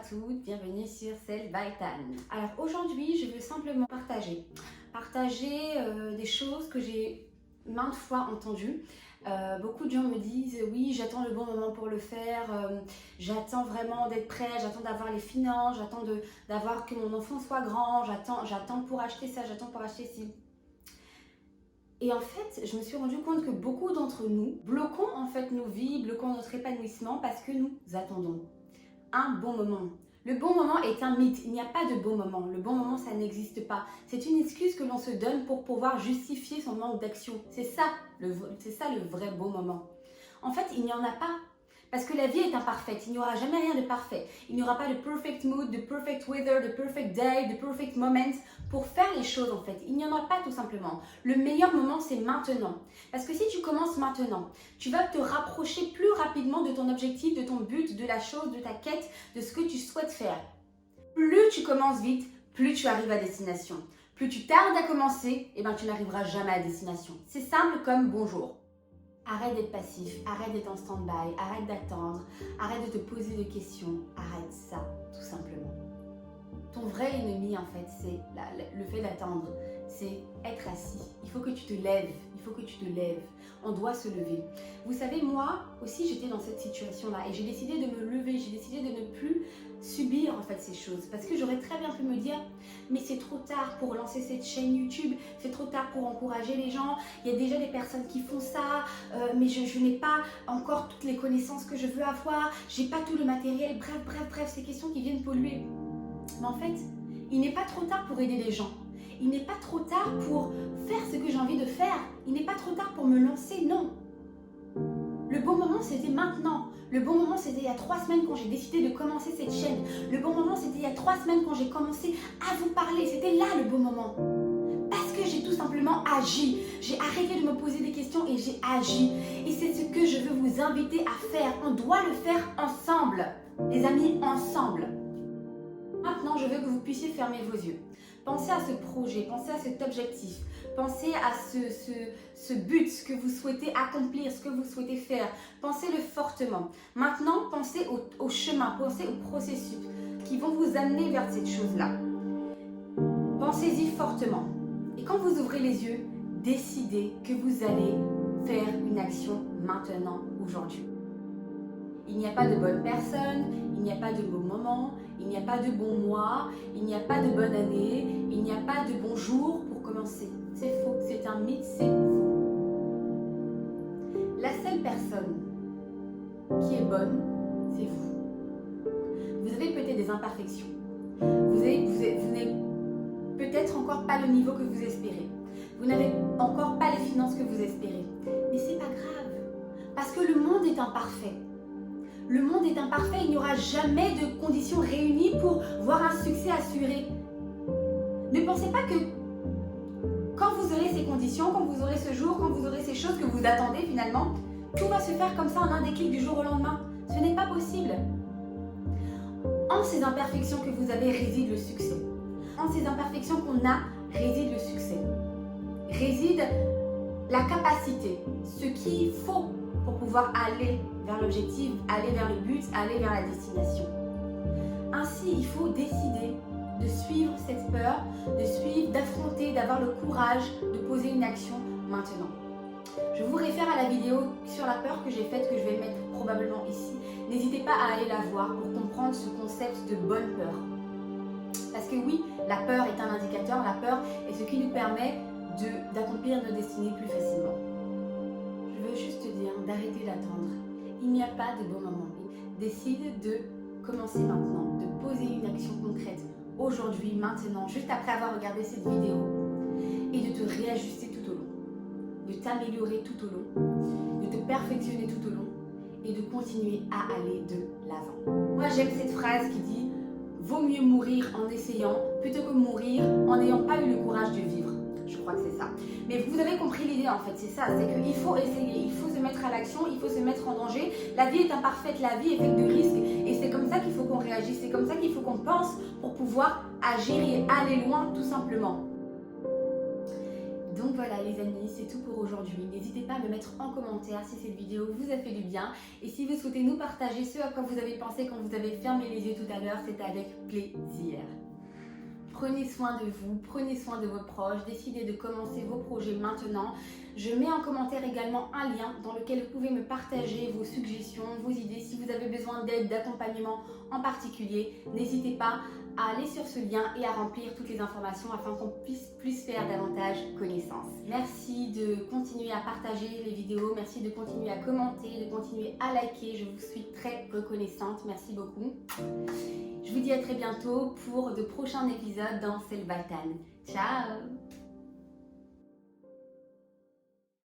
toutes, bienvenue sur Self by Tan. Alors aujourd'hui, je veux simplement partager des choses que j'ai maintes fois entendues. Beaucoup de gens me disent oui, j'attends le bon moment pour le faire, j'attends vraiment d'être prêt, j'attends d'avoir les finances, j'attends d'avoir que mon enfant soit grand, j'attends pour acheter ça, j'attends pour acheter ci. Et en fait, je me suis rendu compte que beaucoup d'entre nous bloquons en fait nos vies, bloquons notre épanouissement parce que nous attendons un bon moment. Le bon moment est un mythe, il n'y a pas de bon moment. Le bon moment, ça n'existe pas. C'est une excuse que l'on se donne pour pouvoir justifier son manque d'action. C'est ça le vrai bon moment. En fait, il n'y en a pas. Parce que la vie est imparfaite, il n'y aura jamais rien de parfait. Il n'y aura pas de perfect mood, de perfect weather, de perfect day, de perfect moment pour faire les choses en fait. Il n'y en a pas tout simplement. Le meilleur moment c'est maintenant. Parce que si tu commences maintenant, tu vas te rapprocher plus rapidement de ton objectif, de ton but, de la chose, de ta quête, de ce que tu souhaites faire. Plus tu commences vite, plus tu arrives à destination. Plus tu tardes à commencer, tu n'arriveras jamais à destination. C'est simple comme bonjour. Arrête d'être passif, arrête d'être en stand-by, arrête d'attendre, arrête de te poser des questions, arrête ça, tout simplement. Ton vrai ennemi, en fait, c'est le fait d'attendre, c'est être assis. Il faut que tu te lèves, on doit se lever. Vous savez, moi aussi, j'étais dans cette situation-là et j'ai décidé de me lever, j'ai décidé de ne plus subir en fait ces choses parce que j'aurais très bien pu me dire mais c'est trop tard pour lancer cette chaîne YouTube, c'est trop tard pour encourager les gens, il y a déjà des personnes qui font ça, mais je n'ai pas encore toutes les connaissances que je veux avoir, j'ai pas tout le matériel, bref, ces questions qui viennent polluer. Mais en fait, il n'est pas trop tard pour aider les gens. Il n'est pas trop tard pour faire ce que j'ai envie de faire. Il n'est pas trop tard pour me lancer, non. Le bon moment, c'était maintenant. Le bon moment, c'était il y a 3 semaines quand j'ai décidé de commencer cette chaîne. Le bon moment, c'était il y a 3 semaines quand j'ai commencé à vous parler. C'était là le bon moment. Parce que j'ai tout simplement agi. J'ai arrêté de me poser des questions et j'ai agi. Et c'est ce que je veux vous inviter à faire. On doit le faire ensemble. Les amis, ensemble. Maintenant, je veux que vous puissiez fermer vos yeux. Pensez à ce projet, pensez à cet objectif, pensez à ce but, ce que vous souhaitez accomplir, ce que vous souhaitez faire. Pensez-le fortement. Maintenant, pensez au chemin, pensez au processus qui vont vous amener vers cette chose-là. Pensez-y fortement. Et quand vous ouvrez les yeux, décidez que vous allez faire une action maintenant, aujourd'hui. Il n'y a pas de bonne personne, il n'y a pas de bon moment, il n'y a pas de bon mois, il n'y a pas de bonne année, il n'y a pas de bon jour pour commencer. C'est faux, c'est un mythe, c'est faux. La seule personne qui est bonne, c'est vous. Vous avez peut-être des imperfections. Vous n'avez peut-être encore pas le niveau que vous espérez. Vous n'avez encore pas les finances que vous espérez. Mais c'est pas grave, parce que le monde est imparfait. Le monde est imparfait, il n'y aura jamais de conditions réunies pour voir un succès assuré. Ne pensez pas que quand vous aurez ces conditions, quand vous aurez ce jour, quand vous aurez ces choses que vous attendez finalement, tout va se faire comme ça en un déclic du jour au lendemain. Ce n'est pas possible. En ces imperfections que vous avez réside le succès. En ces imperfections qu'on a réside le succès. Réside la capacité, ce qu'il faut pour pouvoir aller vers l'objectif, aller vers le but, aller vers la destination. Ainsi, il faut décider de suivre cette peur, d'affronter, d'avoir le courage de poser une action maintenant. Je vous réfère à la vidéo sur la peur que j'ai faite, que je vais mettre probablement ici. N'hésitez pas à aller la voir pour comprendre ce concept de bonne peur. Parce que oui, la peur est un indicateur, la peur est ce qui nous permet d'accomplir nos destinées plus facilement. Je veux juste te dire d'arrêter d'attendre. Il n'y a pas de bon moment. Décide de commencer maintenant, de poser une action concrète aujourd'hui, maintenant, juste après avoir regardé cette vidéo et de te réajuster tout au long, de t'améliorer tout au long, de te perfectionner tout au long et de continuer à aller de l'avant. Moi, j'aime cette phrase qui dit « Vaut mieux mourir en essayant plutôt que mourir en n'ayant pas eu le courage de vivre ». Je crois que c'est ça. Mais vous avez compris l'idée en fait, c'est ça. C'est qu'il faut essayer, il faut se mettre à l'action, il faut se mettre en danger. La vie est imparfaite, la vie est faite de risques. Et c'est comme ça qu'il faut qu'on réagisse, c'est comme ça qu'il faut qu'on pense pour pouvoir agir et aller loin tout simplement. Donc voilà les amis, c'est tout pour aujourd'hui. N'hésitez pas à me mettre en commentaire si cette vidéo vous a fait du bien. Et si vous souhaitez nous partager ce à quoi vous avez pensé quand vous avez fermé les yeux tout à l'heure, c'était avec plaisir. Prenez soin de vous, prenez soin de vos proches, décidez de commencer vos projets maintenant. Je mets en commentaire également un lien dans lequel vous pouvez me partager vos suggestions, vos idées. Si vous avez besoin d'aide, d'accompagnement en particulier, n'hésitez pas à aller sur ce lien et à remplir toutes les informations afin qu'on puisse plus faire davantage connaissance. Merci de continuer à partager les vidéos, merci de continuer à commenter, de continuer à liker. Je vous suis très reconnaissante, merci beaucoup. Je vous dis à très bientôt pour de prochains épisodes dans Selvaïtan. Ciao!